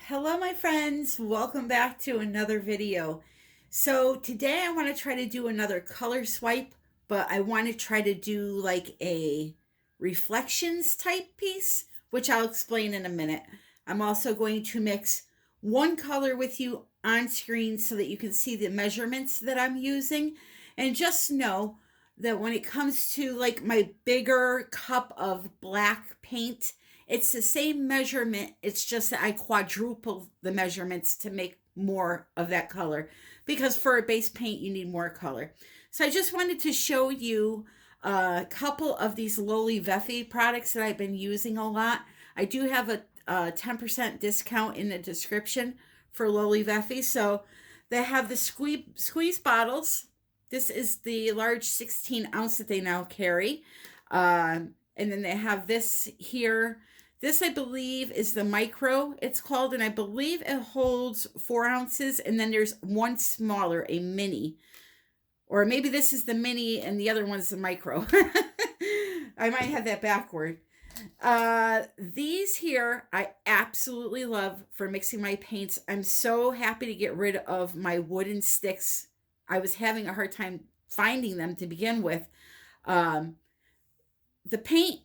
Hello my friends, welcome back to another video. So today I want to try to do another color swipe, but I want to try to do like a reflections type piece, which I'll explain in a minute. I'm also going to mix one color with you on screen so that you can see the measurements that I'm using. And just know that when it comes to like my bigger cup of black paint, it's the same measurement. It's just that I quadruple the measurements to make more of that color, because for a base paint, you need more color. So I just wanted to show you a couple of these LOLIVEFE products that I've been using a lot. I do have a 10% discount in the description for LOLIVEFE. So they have the squeeze bottles. This is the large 16 ounce that they now carry. And then they have this here. This, I believe, is the micro, it's called, and I believe it holds 4 ounces, and then there's one smaller, a mini. Or maybe this is the mini, and the other one's the micro. I might have that backward. These here, I absolutely love for mixing my paints. I'm so happy to get rid of my wooden sticks. I was having a hard time finding them to begin with. The paint,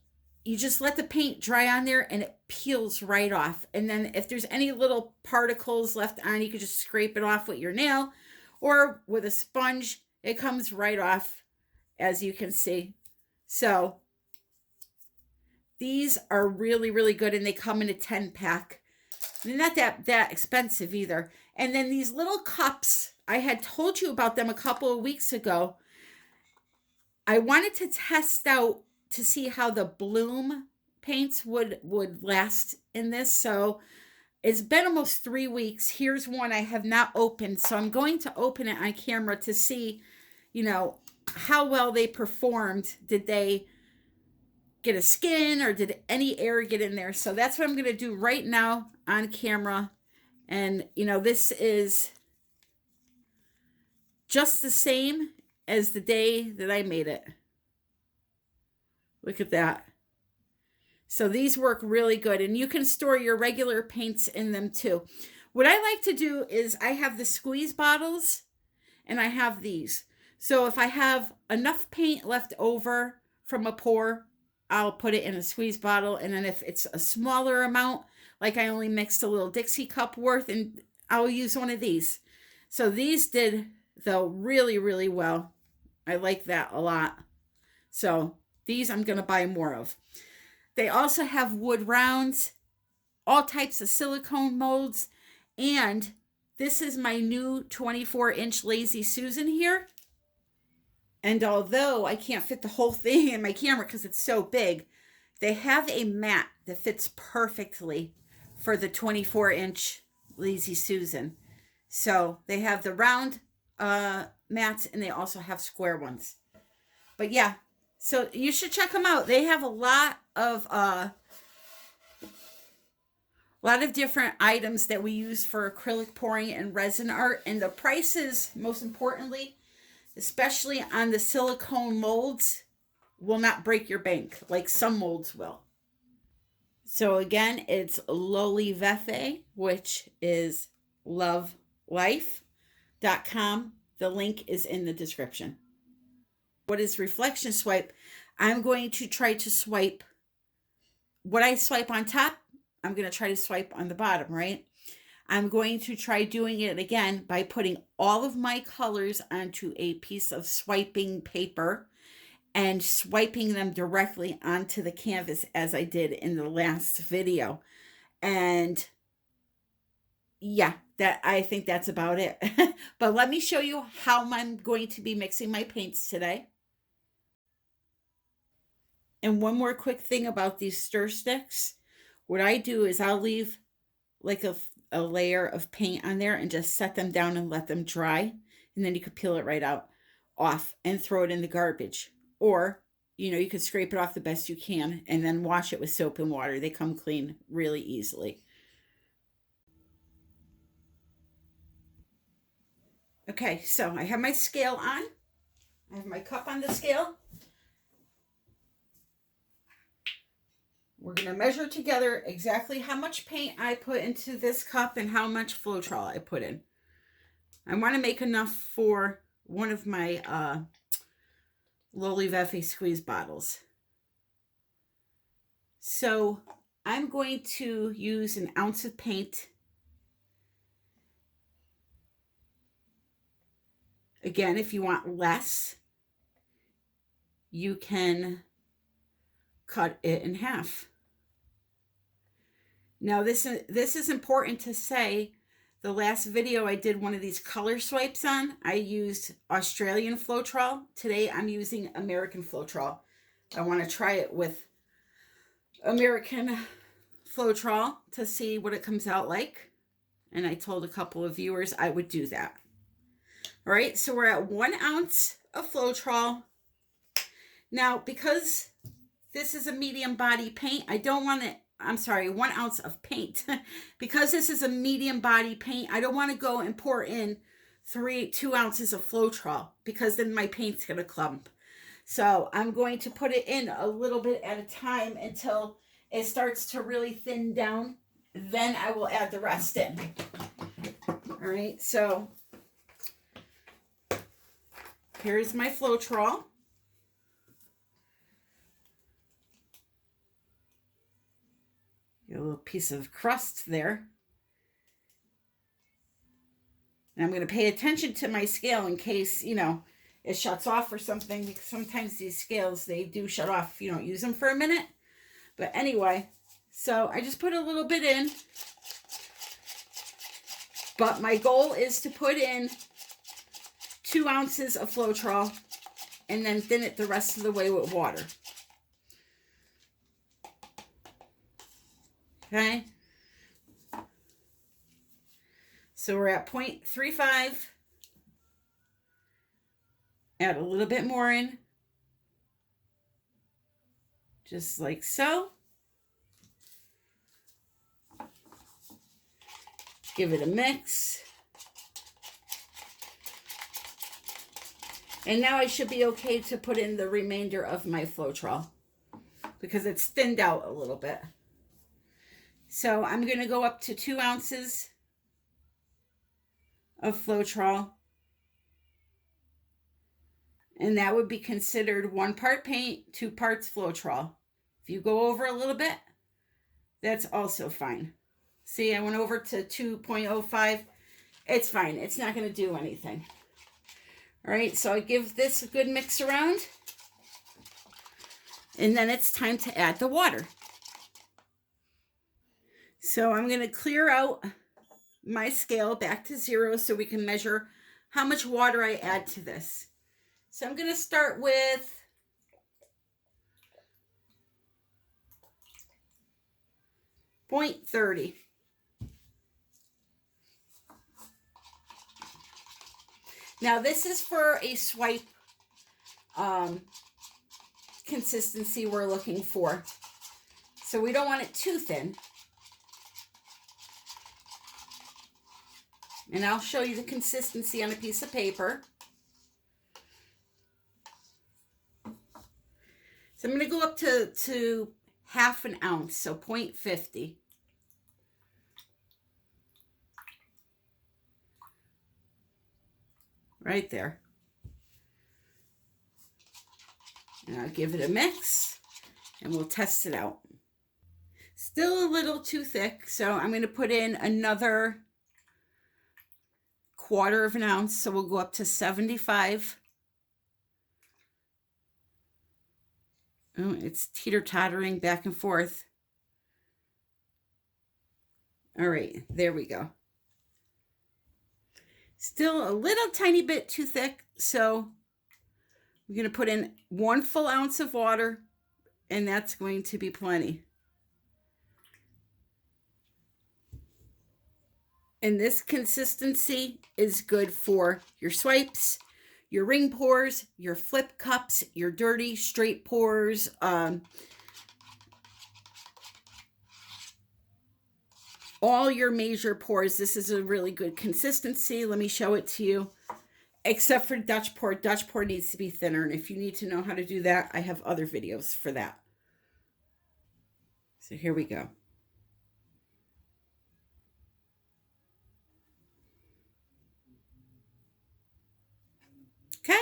you just let the paint dry on there and it peels right off. And then if there's any little particles left on, you can just scrape it off with your nail or with a sponge. It comes right off, as you can see. So these are really, really good, and they come in a 10-pack. They're not that expensive either. And then these little cups, I had told you about them a couple of weeks ago. I wanted to test out to see how the bloom paints would last in this. So it's been almost 3 weeks. Here's one I have not opened. So I'm going to open it on camera to see, how well they performed. Did they get a skin, or did any air get in there? So that's what I'm going to do right now on camera. And, this is just the same as the day that I made it. Look at that. So these work really good, and you can store your regular paints in them too. What I like to do is I have the squeeze bottles and I have these. So if I have enough paint left over from a pour, I'll put it in a squeeze bottle. And then if it's a smaller amount, like I only mixed a little Dixie cup worth, and I'll use one of these. So these did, though, really, really well. I like that a lot. So these I'm going to buy more of. They also have wood rounds, all types of silicone molds, and this is my new 24-inch Lazy Susan here. And although I can't fit the whole thing in my camera because it's so big, they have a mat that fits perfectly for the 24-inch Lazy Susan. So they have the round mats, and they also have square ones. But yeah, so you should check them out. They have a lot of different items that we use for acrylic pouring and resin art. And the prices, most importantly, especially on the silicone molds, will not break your bank like some molds will. So again, it's LOLIVEFE, which is LOLIVEFE.com. The link is in the description. What is reflection swipe? I'm going to try to swipe what I swipe on top. I'm going to try to swipe on the bottom, right? I'm going to try doing it again by putting all of my colors onto a piece of swiping paper and swiping them directly onto the canvas, as I did in the last video. And yeah, I think that's about it. But let me show you how I'm going to be mixing my paints today. And one more quick thing about these stir sticks. What I do is I'll leave like a layer of paint on there and just set them down and let them dry. And then you could peel it right off and throw it in the garbage. Or, you could scrape it off the best you can and then wash it with soap and water. They come clean really easily. Okay, so I have my scale on. I have my cup on the scale. We're going to measure together exactly how much paint I put into this cup and how much Floetrol I put in. I want to make enough for one of my LOLIVEFE squeeze bottles. So I'm going to use an ounce of paint. Again, if you want less, you can cut it in half. Now this is important to say. The last video I did one of these color swipes on, I used Australian Floetrol. Today I'm using American Floetrol. I want to try it with American Floetrol to see what it comes out like. And I told a couple of viewers I would do that. All right, so we're at 1 ounce of Floetrol. Now, because this is a medium body paint, I don't want it, I'm sorry, 1 ounce of paint. Because this is a medium body paint, I don't want to go and pour in 2 ounces of Floetrol, because then my paint's going to clump. So I'm going to put it in a little bit at a time until it starts to really thin down. Then I will add the rest in. All right, so here's my Floetrol. A little piece of crust there. And I'm going to pay attention to my scale in case, you know, it shuts off or something, because sometimes these scales, they do shut off if you don't use them for a minute. But anyway, so I just put a little bit in. But my goal is to put in 2 ounces of Floetrol and then thin it the rest of the way with water. Okay, so we're at 0.35. Add a little bit more in, just like so. Give it a mix. And now I should be okay to put in the remainder of my Floetrol because it's thinned out a little bit. So I'm going to go up to 2 ounces of Floetrol. And that would be considered 1 part paint, 2 parts Floetrol. If you go over a little bit, that's also fine. See, I went over to 2.05. It's fine. It's not going to do anything. All right, so I give this a good mix around. And then it's time to add the water. So I'm going to clear out my scale back to 0 so we can measure how much water I add to this. So I'm going to start with 0.30. Now this is for a swipe consistency we're looking for. So we don't want it too thin. And I'll show you the consistency on a piece of paper. So I'm going to go up to half an ounce, so 0.50. Right there. And I'll give it a mix and we'll test it out. Still a little too thick, so I'm going to put in another 1/4 ounce, so we'll go up to 75. Oh, it's teeter-tottering back and forth. All right, there we go. Still a little tiny bit too thick, so we're going to put in 1 full ounce of water, and that's going to be plenty. And this consistency is good for your swipes, your ring pours, your flip cups, your dirty straight pours, all your major pours. This is a really good consistency. Let me show it to you. Except for Dutch pour. Dutch pour needs to be thinner. And if you need to know how to do that, I have other videos for that. So here we go. Okay.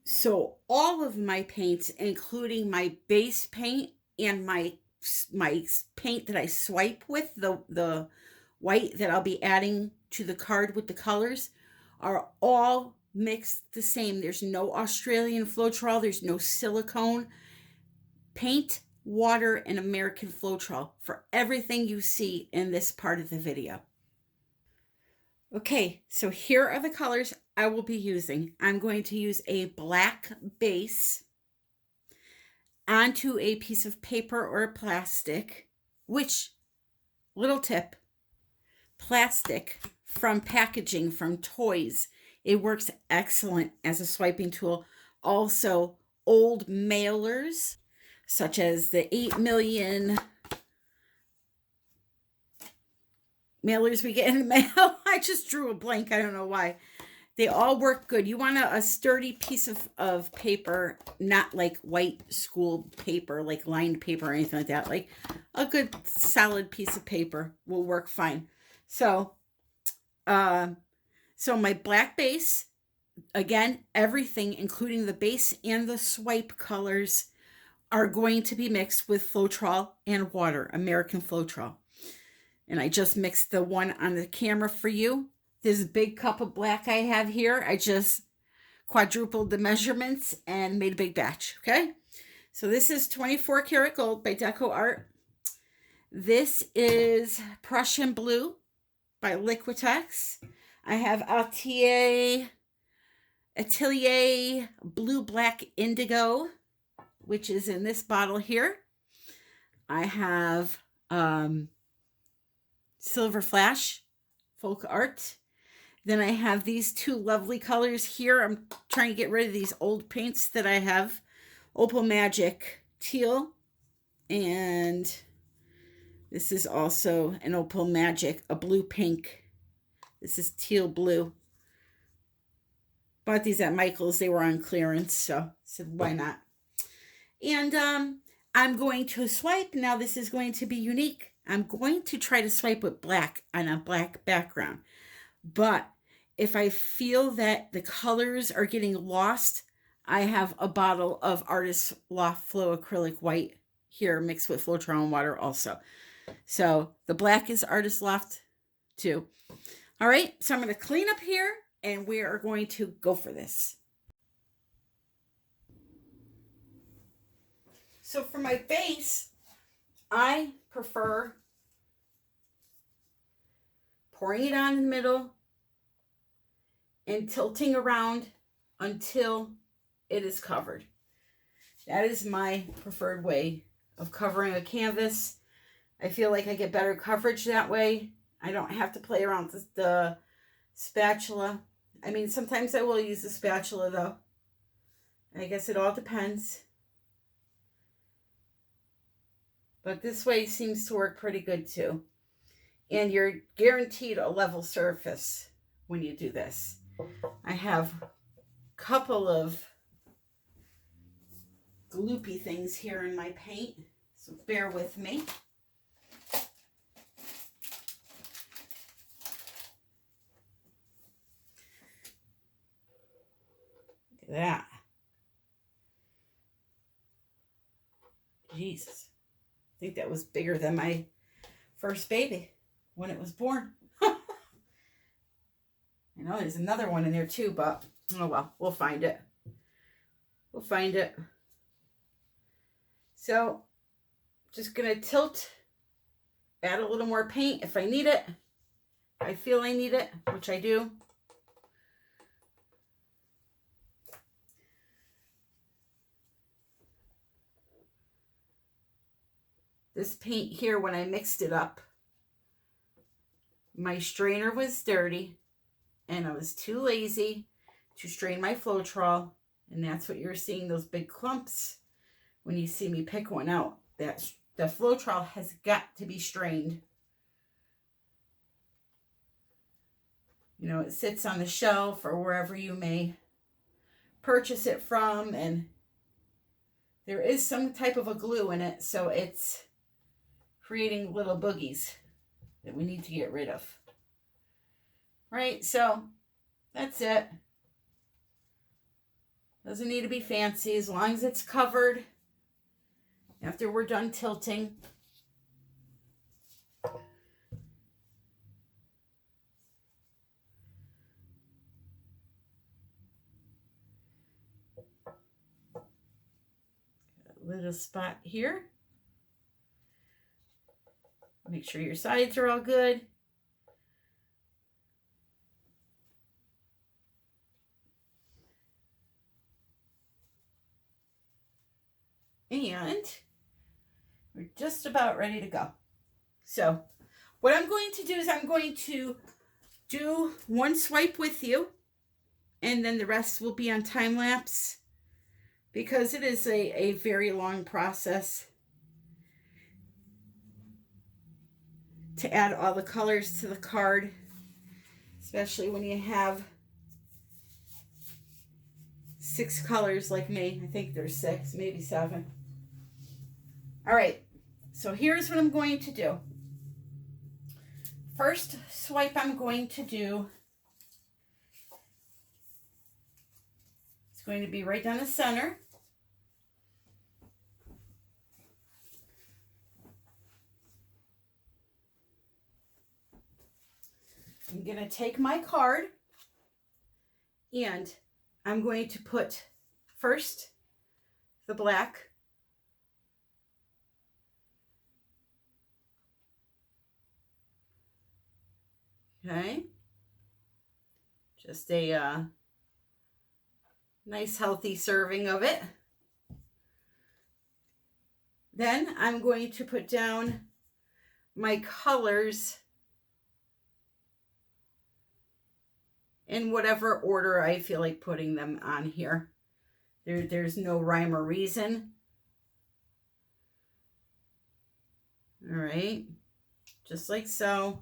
So all of my paints, including my base paint and my paint that I swipe with, the white that I'll be adding to the card with the colors, are all mixed the same. There's no Australian Floetrol, there's no silicone. Paint, water, and American Floetrol for everything you see in this part of the video. Okay, so here are the colors I will be using. I'm going to use a black base onto a piece of paper or plastic, which, little tip, plastic from packaging, from toys. It works excellent as a swiping tool. Also, old mailers, such as the 8 million mailers we get in the mail. I just drew a blank. I don't know why. They all work good. You want a sturdy piece of paper, not like white school paper, like lined paper or anything like that. Like a good solid piece of paper will work fine. So my black base, again, everything, including the base and the swipe colors, are going to be mixed with Floetrol and water, American Floetrol. And I just mixed the one on the camera for you. This big cup of black I have here, I just quadrupled the measurements and made a big batch, okay? So this is 24 karat gold by Deco Art. This is Prussian blue by Liquitex. I have Atelier blue black indigo, which is in this bottle here. I have Silver Flash, Folk Art. Then I have these two lovely colors here. I'm trying to get rid of these old paints that I have. Opal Magic Teal. And this is also an Opal Magic, a blue pink. This is teal blue. Bought these at Michael's. They were on clearance, so I said, why not? And I'm going to swipe. Now this is going to be unique. I'm going to try to swipe with black on a black background. But if I feel that the colors are getting lost, I have a bottle of Artist Loft Flow Acrylic White here mixed with Floetrol and water also. So the black is Artist Loft too. All right, so I'm going to clean up here and we are going to go for this. So for my base, I prefer pouring it on in the middle and tilting around until it is covered. That is my preferred way of covering a canvas. I feel like I get better coverage that way. I don't have to play around with the spatula. I mean, sometimes I will use the spatula though. I guess it all depends. But this way seems to work pretty good too. And you're guaranteed a level surface when you do this. I have a couple of gloopy things here in my paint, so bear with me. Look at that. Jesus. I think that was bigger than my first baby when it was born. I know there's another one in there too, but oh well, we'll find it. We'll find it. So, just gonna tilt, add a little more paint if I need it. If I feel I need it, which I do. This paint here, when I mixed it up, my strainer was dirty and I was too lazy to strain my Floetrol, and that's what you're seeing, those big clumps when you see me pick one out. That the Floetrol has got to be strained. You know, it sits on the shelf or wherever you may purchase it from, and there is some type of a glue in it, so it's creating little boogies that we need to get rid of. Right, so that's it. Doesn't need to be fancy as long as it's covered after we're done tilting. Little spot here. Make sure your sides are all good. And we're just about ready to go. So what I'm going to do is I'm going to do one swipe with you, and then the rest will be on time lapse, because it is a very long process to add all the colors to the card, especially when you have 6 colors like me. I think there's 6, maybe 7. All right, so here's what I'm going to do. First swipe I'm going to do, it's going to be right down the center. I'm going to take my card and I'm going to put first the black, okay, just a nice healthy serving of it. Then I'm going to put down my colors in whatever order I feel like putting them on here. There's no rhyme or reason. All right, just like so.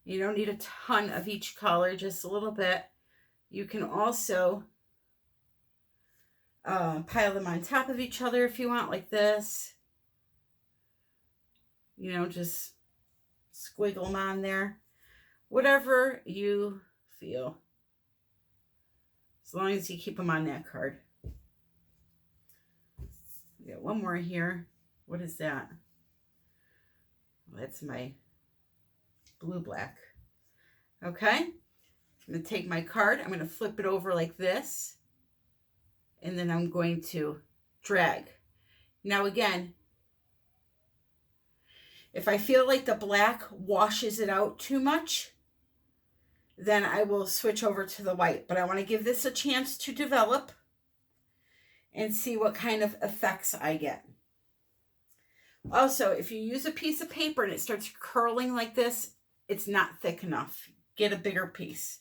You don't need a ton of each color, just a little bit. You can also pile them on top of each other if you want, like this. You know, just squiggle them on there. Whatever you feel, as long as you keep them on that card. We got one more here. What is that? Well, that's my blue black. Okay, I'm going to take my card, I'm going to flip it over like this, and then I'm going to drag. Now again, if I feel like the black washes it out too much, then I will switch over to the white. But I want to give this a chance to develop and see what kind of effects I get. Also, if you use a piece of paper and it starts curling like this, it's not thick enough. Get a bigger piece.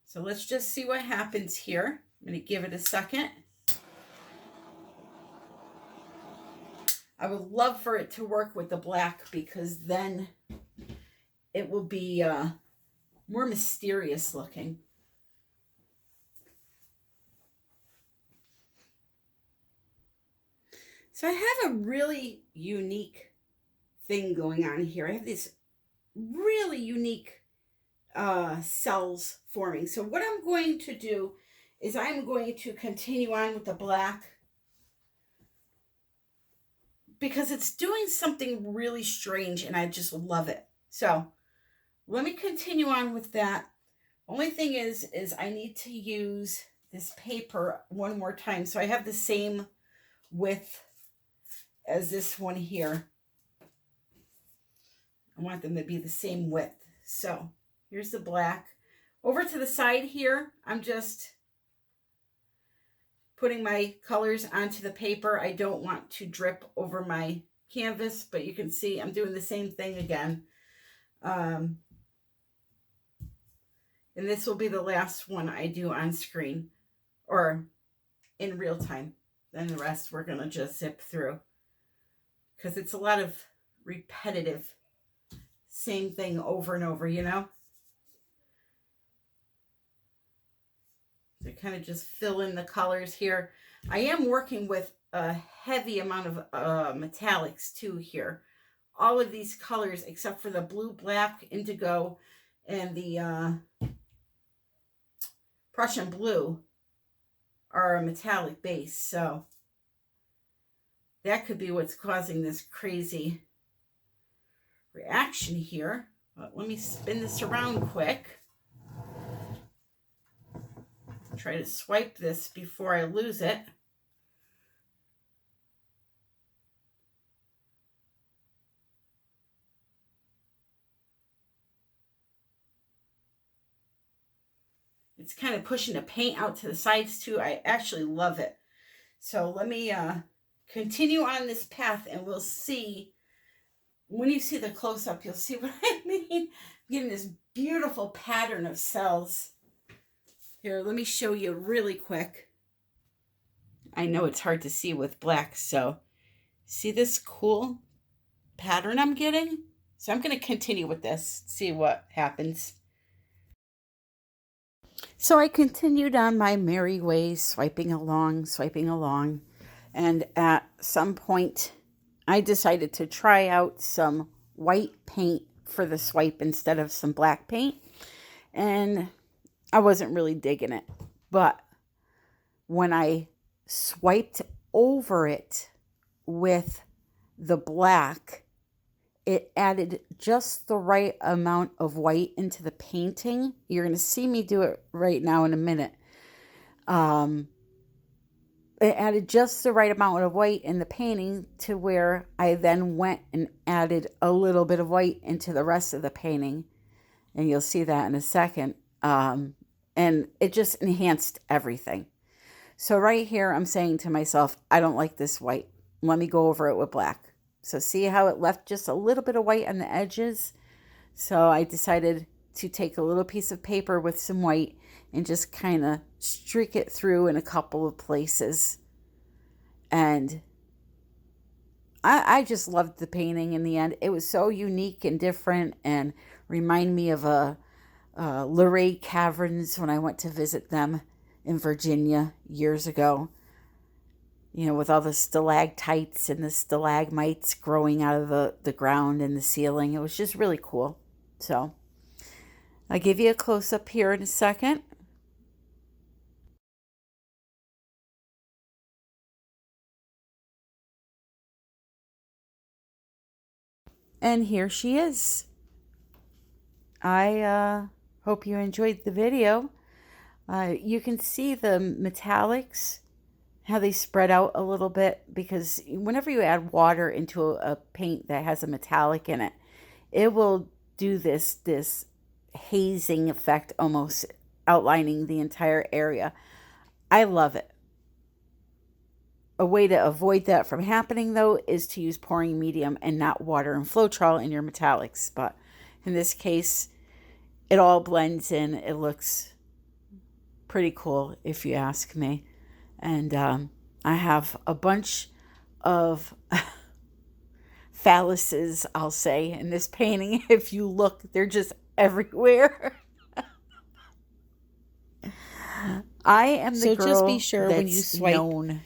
So let's just see what happens here. I'm going to give it a second. I would love for it to work with the black, because then it will be more mysterious looking. So I have a really unique thing going on here. I have these really unique cells forming. So what I'm going to do is I'm going to continue on with the black, because it's doing something really strange and I just love it. So let me continue on with that. Only thing is I need to use this paper one more time. So I have the same width as this one here. I want them to be the same width. So here's the black. Over to the side here, I'm just putting my colors onto the paper. I don't want to drip over my canvas, but you can see I'm doing the same thing again. And this will be the last one I do on screen or in real time. Then the rest we're going to just zip through, because it's a lot of repetitive, same thing over and over, you know. to kind of just fill in the colors here. I am working with a heavy amount of metallics too here. All of these colors except for the blue, black, indigo, and the Prussian blue are a metallic base. So that could be what's causing this crazy reaction here. But let me spin this around quick. Try to swipe this before I lose it. It's kind of pushing the paint out to the sides too. I actually love it. So let me continue on this path and we'll see. When you see the close-up, you'll see what I mean. I'm getting this beautiful pattern of cells. Here, let me show you really quick. I know it's hard to see with black, so see this cool pattern I'm getting? So I'm going to continue with this, see what happens. So I continued on my merry way, swiping along, and at some point I decided to try out some white paint for the swipe instead of some black paint, and I wasn't really digging it. But when I swiped over it with the black, it added just the right amount of white into the painting. You're going to see me do it right now in a minute. It added just the right amount of white in the painting to where I then went and added a little bit of white into the rest of the painting. And you'll see that in a second. And it just enhanced everything. So right here, I'm saying to myself, I don't like this white. Let me go over it with black. So see how it left just a little bit of white on the edges? So I decided to take a little piece of paper with some white and just kind of streak it through in a couple of places. And I just loved the painting in the end. It was so unique and different and remind me of Luray Caverns when I went to visit them in Virginia years ago. You know, with all the stalactites and the stalagmites growing out of the ground and the ceiling. It was just really cool. So I'll give you a close-up here in a second. And here she is. I hope you enjoyed the video. You can see the metallics, how they spread out a little bit, because whenever you add water into a paint that has a metallic in it, it will do this hazing effect, almost outlining the entire area. I love it. A way to avoid that from happening, though, is to use pouring medium and not water and Floetrol in your metallics. But in this case, it all blends in. It looks pretty cool, if you ask me. And I have a bunch of phalluses, I'll say, in this painting. If you look, they're just everywhere. I am the girl just be sure when you swipe, known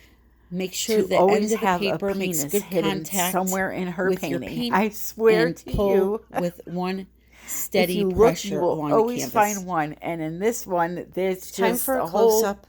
make sure the always end of the have paper a makes penis good hidden contact somewhere in her with your painting. paint, I swear and to pull you, with one steady if you pressure look, you will along always the canvas. find one. And in this one, there's Time just for a a whole close-up.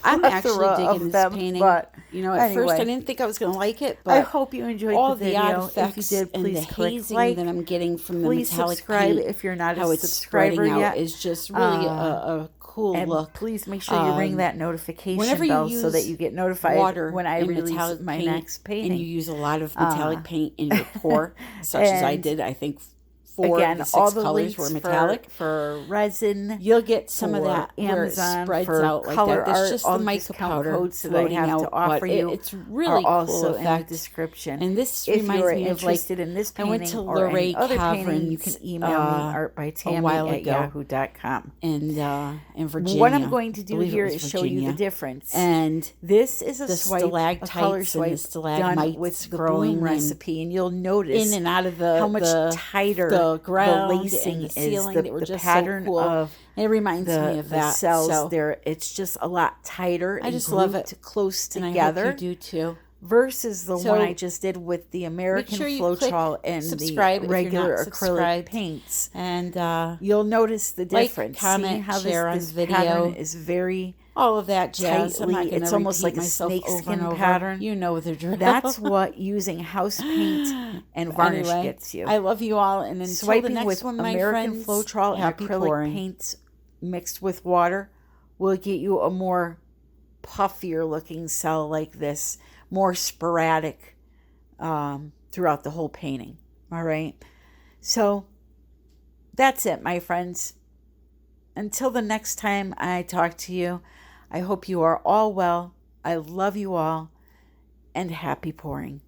I'm actually plethora digging of this them, painting. but You know, at first I anyway. didn't think I was going to like it, but I hope you enjoyed all the the video. odd effects If you did, and please the click hazing like. that I'm getting from the Please metallic subscribe paint, if you're not how a it's subscriber spreading yet. out is just really a cool And look. please make sure you ring that notification Whenever you bell use so that you get notified water when I and release metallic my paint, next painting. and you use a lot of metallic paint in your pour, such as I and did, I think 4 again, of the 6 all the colors links were metallic. for resin. You'll get some of for that where it Amazon, spreads for out like color that. There's art, just all the the mica discount powder codes that I floating have out, to offer but you it's really are cool also in the effect. description. And this If reminds you're me of, interested in this I painting went to or any Luray other painting, you Caverns, can email me a while ago. artbytammy@yahoo.com. And in Virginia. What I'm going to I do believe it here was is show you the Virginia. difference. And This is a the swipe, a stalactites color and swipe the stalagmites done with the growing bloom in recipe, and you'll notice in and out of the how much tighter the ground lacing and the is, ceiling that were the just pattern so cool. of And it reminds me of the that. cells So there. It's just a lot tighter. I just love it. Close and together. I hope you do too. Versus the So one I just did with the American make sure you Floetrol click and subscribe the if you're regular not acrylic subscribed. paints. And You'll notice the like, difference. comment, See how share on this video. pattern is very all of that jazz. tightly. I'm not going It's to almost repeat like a myself over and snakeskin over. pattern. You know the drill. That's what using house paint and varnish anyway, gets you. I love you all, and until Swiping the next with one, my American friends, Floetrol and happy acrylic pouring. paints mixed with water will get you a more puffier looking cell like this, more sporadic throughout the whole painting. All right. So that's it, my friends. Until the next time I talk to you, I hope you are all well. I love you all, and happy pouring.